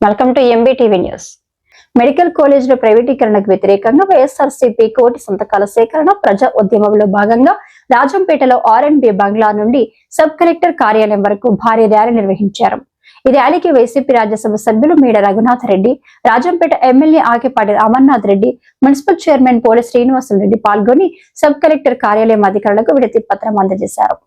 Welcome to MBTV news. Medical కాలేజీల ప్రైవేటీకరణకు వ్యతిరేకంగా వైఎస్ఆర్సీపీ కోటి సంతకాల సేకరణ ప్రజా ఉద్యమంలో భాగంగా రాజంపేటలో ఆర్ఎండ్బి బంగ్లా నుండి సబ్ కలెక్టర్ కార్యాలయం వరకు భారీ ర్యాలీ నిర్వహించారు. ఈ ర్యాలీకి వైసీపీ రాజ్యసభ సభ్యులు మేడ Raghunath Reddy, Rajampet MLA Akepati Amarnath Reddy, municipal chairman పోలి శ్రీనివాసులు రెడ్డి పాల్గొని సబ్ కలెక్టర్ కార్యాలయం అధికారులకు విడతి పత్రం అందజేశారు.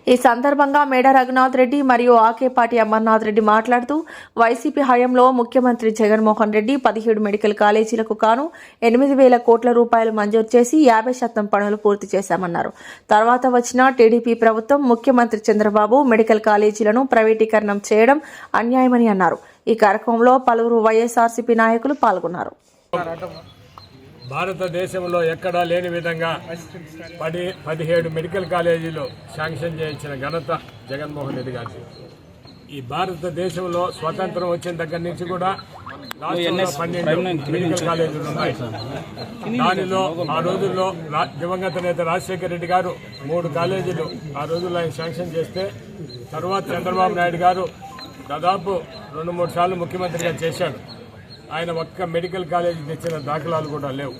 ఈ సందర్భంగా మేడ రఘునాథ్ రెడ్డి మరియు ఆకేపాటి అమర్నాథ్ రెడ్డి మాట్లాడుతూ వైసీపీ హయాంలో ముఖ్యమంత్రి జగన్మోహన్ రెడ్డి 17 మెడికల్ కాలేజీలకు గాను 8,000 కోట్ల రూపాయలు మంజూరు చేసి 50% పనులు పూర్తి చేశామన్నారు. తర్వాత వచ్చిన టీడీపీ ప్రభుత్వం ముఖ్యమంత్రి చంద్రబాబు మెడికల్ కాలేజీలను ప్రైవేటీకరణం చేయడం అన్యాయమని అన్నారు. ఈ కార్యక్రమంలో పలువురు వైఎస్ఆర్సీపీ నాయకులు పాల్గొన్నారు. భారతదేశంలో ఎక్కడా లేని విధంగా 17 మెడికల్ కాలేజీలు శాంక్షన్ చేయించిన ఘనత జగన్మోహన్ రెడ్డి గారి. ఈ భారతదేశంలో స్వతంత్రం వచ్చిన దగ్గర నుంచి కూడా రాష్ట్రంలో 12 మెడికల్ కాలేజీలు ఉన్నాయి. దానిలో ఆ రోజుల్లో దివంగత నేత రాజశేఖర రెడ్డి గారు 3 కాలేజీలు ఆ రోజుల్లో ఆయన శాంక్షన్ చేస్తే, తర్వాత చంద్రబాబు నాయుడు గారు దాదాపు 2-3 సార్లు ముఖ్యమంత్రిగా చేశాడు. ఆయన ఒక్క మెడికల్ కాలేజీ తెచ్చిన దాఖలాలు కూడా లేవు.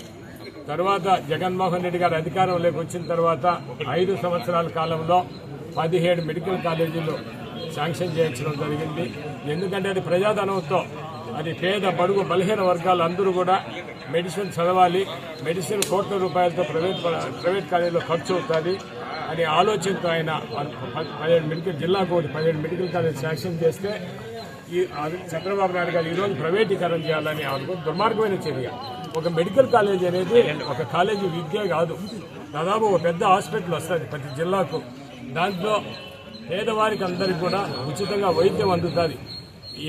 తర్వాత జగన్మోహన్ రెడ్డి గారు అధికారంలోకి వచ్చిన తర్వాత 5 సంవత్సరాల కాలంలో 17 మెడికల్ కాలేజీలు శాంక్షన్ చేయించడం జరిగింది. ఎందుకంటే అది ప్రజాధనంతో, అది పేద బడుగు బలహీన వర్గాలు అందరూ కూడా మెడిసిన్ చదవాలి, మెడిసిన్ కోట్ల రూపాయలతో ప్రైవేట్ కాలేజీలో ఖర్చు అవుతుంది అనే ఆలోచనతో ఆయన 17 మెడికల్ జిల్లాకు 17 మెడికల్ కాలేజీ శాంక్షన్ చేస్తే, ఈ చంద్రబాబు నాయుడు గారు ఈరోజు ప్రైవేటీకరణ చేయాలని అనుకుని దుర్మార్గమైన చర్య. ఒక మెడికల్ కాలేజ్ అనేది ఒక కాలేజీ విద్య కాదు, దాదాపు ఒక పెద్ద హాస్పిటల్ వస్తుంది ప్రతి జిల్లాకు. దాంట్లో పేదవారికి అందరికీ కూడా ఉచితంగా వైద్యం అందుతుంది.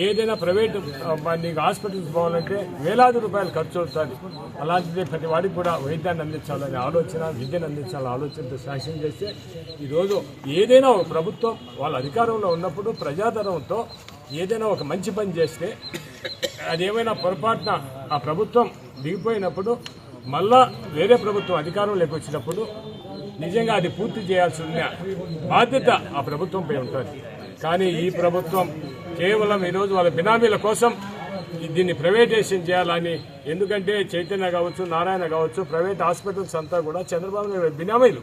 ఏదైనా ప్రైవేట్ నీకు హాస్పిటల్స్ పోవాలంటే వేలాది రూపాయలు ఖర్చు అవుతుంది. అలాంటిది ప్రతి వాడికి కూడా వైద్యాన్ని అందించాలనే ఆలోచన, విద్యను అందించాలనే ఆలోచనతో శాంక్షన్ చేస్తే, ఈరోజు ఏదైనా ఒక ప్రభుత్వం వాళ్ళ అధికారంలో ఉన్నప్పుడు ప్రజాధనంతో ఏదైనా ఒక మంచి పని చేస్తే, అదేమైనా పొరపాటున ఆ ప్రభుత్వం దిగిపోయినప్పుడు మళ్ళా వేరే ప్రభుత్వం అధికారంలోకి వచ్చినప్పుడు నిజంగా అది పూర్తి చేయాల్సిన బాధ్యత ఆ ప్రభుత్వంపై ఉంటుంది. కానీ ఈ ప్రభుత్వం కేవలం ఈరోజు వాళ్ళ బినామీల కోసం దీన్ని ప్రైవేటైజేషన్ చేయాలని, ఎందుకంటే చైతన్య కావచ్చు, నారాయణ కావచ్చు, ప్రైవేట్ హాస్పిటల్స్ అంతా కూడా చంద్రబాబు నాయుడు బినామీలు.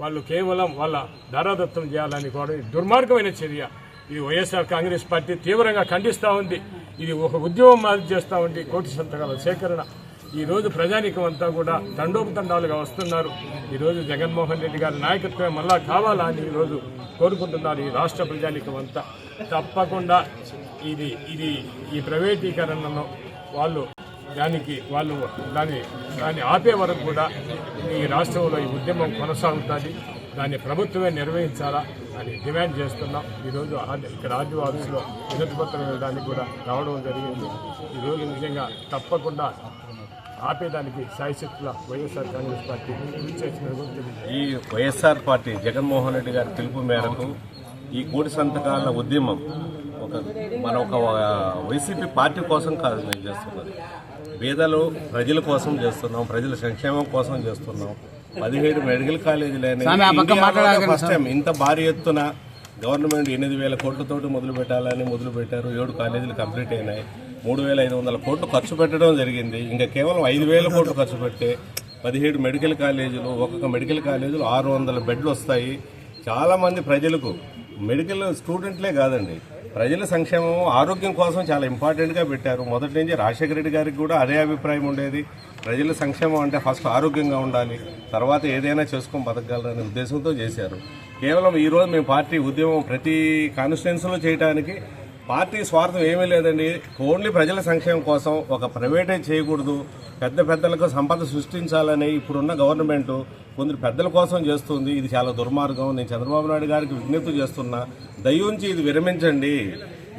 వాళ్ళు కేవలం వాళ్ళ ధారాదత్తం చేయాలని కూడా దుర్మార్గమైన చర్య. ఇది వైఎస్ఆర్ కాంగ్రెస్ పార్టీ తీవ్రంగా ఖండిస్తూ ఉంది. ఇది ఒక ఉద్యమం మాదిరి చేస్తూ ఉంది. కోటి సంతకాల సేకరణ ఈరోజు ప్రజానీకం అంతా కూడా తండోపతండాలుగా వస్తున్నారు. ఈరోజు జగన్మోహన్ రెడ్డి గారి నాయకత్వం మళ్ళా కావాలని ఈరోజు కోరుకుంటున్నారు ఈ రాష్ట్ర ప్రజానీకం అంతా. తప్పకుండా ఈ ప్రైవేటీకరణను దాన్ని ఆపే వరకు కూడా ఈ రాష్ట్రంలో ఈ ఉద్యమం కొనసాగుతుంది. దాన్ని ప్రభుత్వమే నిర్వహించాలా అని డిమాండ్ చేస్తున్నాం. ఈరోజు ఇక్కడ ఆర్డీఓ ఆఫీసులో వినతి పత్రం ఇవ్వడానికి కూడా రావడం జరిగింది. ఈరోజు నిజంగా తప్పకుండా ఆపేదానికి శాయశక్తుల వైఎస్ఆర్ కాంగ్రెస్ పార్టీ చేసిన ఈ వైఎస్ఆర్ పార్టీ జగన్మోహన్ రెడ్డి గారి పిలుపు మేరకు ఈ కోటి సంతకాల ఉద్యమం ఒక వైసీపీ పార్టీ కోసం కాదు మేము చేస్తున్నది. పేదలు ప్రజల కోసం చేస్తున్నాం, ప్రజల సంక్షేమం కోసం చేస్తున్నాం. 17 మెడికల్ కాలేజీలు ఫస్ట్ టైం ఇంత భారీ ఎత్తున గవర్నమెంట్ 8,000 కోట్లతోటి మొదలుపెట్టారు. 7 కాలేజీలు కంప్లీట్ అయినాయి. 3,500 కోట్లు ఖర్చు పెట్టడం జరిగింది. ఇంకా కేవలం 5,000 కోట్లు ఖర్చు పెడితే 17 మెడికల్ కాలేజీలు, ఒక్కొక్క మెడికల్ కాలేజీలు 600 బెడ్లు వస్తాయి. చాలామంది ప్రజలకు, మెడికల్ స్టూడెంట్లే కాదండి, ప్రజల సంక్షేమం ఆరోగ్యం కోసం చాలా ఇంపార్టెంట్గా పెట్టారు. మొదటి నుంచి రాజశేఖర రెడ్డి గారికి కూడా అదే అభిప్రాయం ఉండేది. ప్రజల సంక్షేమం అంటే ఫస్ట్ ఆరోగ్యంగా ఉండాలి, తర్వాత ఏదైనా చేసుకొని బతకగలరనే ఉద్దేశంతో చేశారు. కేవలం ఈరోజు మేము పార్టీ ఉద్యమం ప్రతి కాన్స్టిట్యున్సీలో చేయడానికి పార్టీ స్వార్థం ఏమీ లేదండి. ఓన్లీ ప్రజల సంక్షేమం కోసం, ఒక ప్రైవేటైజ్ చేయకూడదు, పెద్దలకు సంపద సృష్టించాలని ఇప్పుడున్న గవర్నమెంట్ కొందరు పెద్దల కోసం చేస్తుంది. ఇది చాలా దుర్మార్గం. నేను చంద్రబాబు నాయుడు గారికి విజ్ఞప్తి చేస్తున్నా, దయించి ఇది విరమించండి.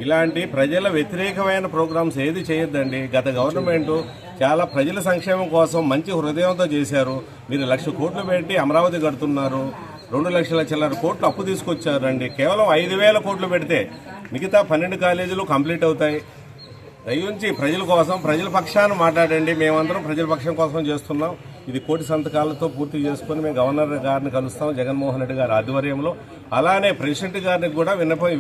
ఇలాంటి ప్రజల వ్యతిరేకమైన ప్రోగ్రామ్స్ ఏది చేయొద్దండి. గత గవర్నమెంట్ చాలా ప్రజల సంక్షేమం కోసం మంచి హృదయంతో చేశారు. మీరు 1,00,000 కోట్లు పెట్టి అమరావతి కడుతున్నారు, 2 లక్షల చిల్లర కోట్లు అప్పు తీసుకొచ్చారండి. కేవలం 5,000 కోట్లు పెడితే మిగతా 12 కాలేజీలు కంప్లీట్ అవుతాయి. దయించి ప్రజల కోసం, ప్రజల పక్షాన మాట్లాడండి. మేమందరం ప్రజల పక్షం కోసం చేస్తున్నాం. ఇది కోటి సంతకాలతో పూర్తి చేసుకొని మేము గవర్నర్ గారిని కలుస్తాం జగన్మోహన్ రెడ్డి గారి ఆధ్వర్యంలో. అలానే ప్రెసిడెంట్ గారిని కూడా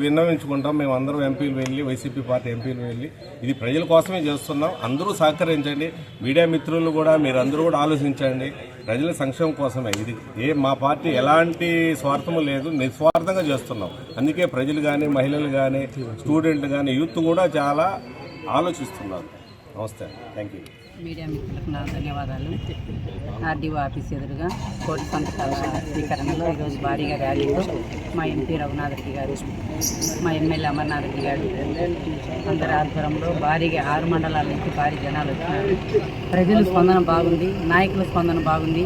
విన్నవించుకుంటాం. మేము అందరం ఎంపీలు వెళ్ళి, వైసీపీ పార్టీ ఎంపీలు వెళ్ళి, ఇది ప్రజల కోసమే చేస్తున్నాం, అందరూ సహకరించండి, మీడియా మిత్రులు కూడా మీరందరూ కూడా ఆలోచించండి, ప్రజల సంక్షేమం కోసమే ఇది. మా పార్టీ ఎలాంటి స్వార్థము లేదు, నిస్వార్థంగా చేస్తున్నాం. అందుకే ప్రజలు కానీ, మహిళలు కానీ, స్టూడెంట్లు కానీ, యూత్ కూడా చాలా ఆలోచిస్తున్నారు. నమస్తే, థ్యాంక్ యూ. మీడియా మిత్రులకు నా ధన్యవాదాలు. ఆర్డీఓ ఆఫీస్ ఎదురుగా కోటి సంతకాల స్వీకరణలో ఈరోజు భారీగా ర్యాలీలో మా ఎంపీ రఘునాథ్ రెడ్డి గారు, మా ఎమ్మెల్యే అమర్నాథ్ రెడ్డి గారు అందరి ఆధ్వర్యంలో భారీగా 6 మండలాల నుంచి భారీ జనాలు వచ్చినారు. ప్రజల స్పందన బాగుంది, నాయకుల స్పందన బాగుంది.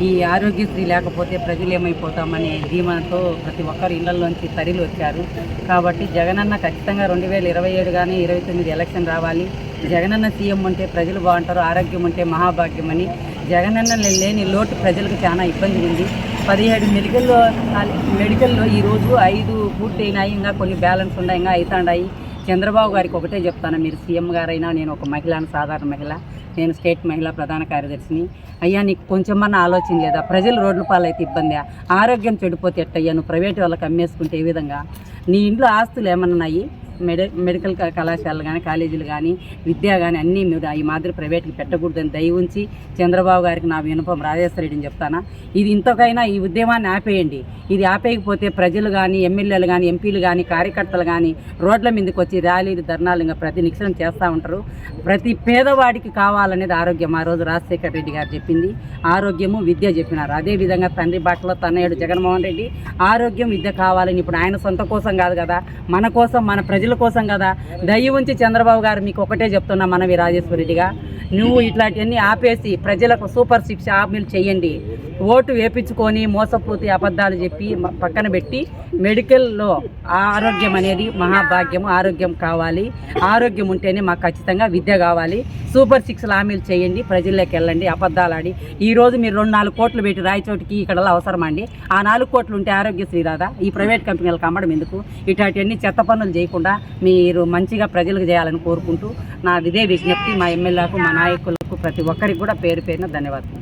ఈ ఆరోగ్యశ్రీ లేకపోతే ప్రజలు ఏమైపోతామనే ధీమాతో ప్రతి ఒక్కరు ఇళ్లలోంచి తరలి వచ్చారు. కాబట్టి జగనన్న ఖచ్చితంగా 2027 కానీ 29 ఎలక్షన్ రావాలి. జగనన్న సీఎం ఉంటే ప్రజలు బాగుంటారు, ఆరోగ్యం ఉంటే మహాభాగ్యం అని. జగనన్న లేని లోటు ప్రజలకు చాలా ఇబ్బంది ఉంది. 17 మెడికల్లో ఈరోజు 5 పూర్తయినాయి, ఇంకా కొన్ని బ్యాలెన్స్ ఉన్నాయి, ఇంకా అవుతాయి. చంద్రబాబు గారికి ఒకటే చెప్తాను, మీరు సీఎం గారైనా, నేను ఒక మహిళను, సాధారణ మహిళ, నేను స్టేట్ మహిళా ప్రధాన కార్యదర్శిని. అయ్యా నీకు కొంచెమన్నా ఆలోచన లేదా? ప్రజలు రోడ్ల పాలైతే ఇబ్బంది, ఆరోగ్యం చెడిపోతే ఎట్టయ్యా? నువ్వు ప్రైవేట్ వాళ్ళకి అమ్మేసుకుంటే ఏ విధంగా? నీ ఇంట్లో ఆస్తులు ఏమన్నాయి? మెడికల్ కళాశాలలు కానీ, కాలేజీలు కానీ, విద్య కానీ అన్నీ మీరు ఈ మాదిరి ప్రైవేట్కి పెట్టకూడదని దయ ఉంచి చంద్రబాబు గారికి నా వినపం రాజేశ్వర రెడ్డిని చెప్తానా, ఇది ఇంతకైనా ఈ ఉద్యమాన్ని ఆపేయండి. ఇది ఆపేయకపోతే ప్రజలు కానీ, ఎమ్మెల్యేలు కానీ, ఎంపీలు కానీ, కార్యకర్తలు కానీ రోడ్ల మీదకి వచ్చి ర్యాలీలు, ధర్నాలు ఇంకా ప్రతి నిక్షణం చేస్తూ ఉంటారు. ప్రతి పేదవాడికి కావాలనేది ఆరోగ్యం. ఆ రోజు రాజశేఖర రెడ్డి గారు చెప్పింది ఆరోగ్యము, విద్య చెప్పినారు. అదేవిధంగా తండ్రి బాటలో తనయుడు జగన్మోహన్ రెడ్డి ఆరోగ్యం, విద్య కావాలని ఇప్పుడు ఆయన సొంత కోసం కాదు కదా, మన కోసం, మన ప్రజల కోసం కదా. దయ ఉంచి చంద్రబాబు గారు మీకు ఒకటే చెప్తున్నా మనవి రాజేశ్వర రెడ్డిగా, నువ్వు ఇట్లాంటివన్నీ ఆపేసి ప్రజలకు సూపర్ 6 హామీలు చేయండి. ఓటు వేపించుకొని మోసపూర్తి అబద్ధాలు చెప్పి పక్కన పెట్టి మెడికల్లో ఆరోగ్యం అనేది మహాభాగ్యము. ఆరోగ్యం కావాలి, ఆరోగ్యం ఉంటేనే మాకు ఖచ్చితంగా విద్య కావాలి. సూపర్ 6 హామీలు చేయండి, ప్రజల్లోకి వెళ్ళండి. అబద్ధాలు ఆడి ఈరోజు మీరు 2-4 కోట్లు పెట్టి రాయచోటికి ఇక్కడ అవసరం అండి. ఆ 4 కోట్లు ఉంటే ఆరోగ్యశ్రీ రాదా? ఈ ప్రైవేట్ కంపెనీలకు అమ్మడం ఎందుకు? ఇట్లాంటివన్నీ చెత్త పనులు చేయకుండా మీరు మంచిగా ప్రజలకు చేయాలని కోరుకుంటూ నా ఇదే విజ్ఞప్తి మా ఎమ్మెల్యేలకు, మా నాయకులకు, ప్రతి ఒక్కరికి కూడా పేరు పేరున ధన్యవాదాలు.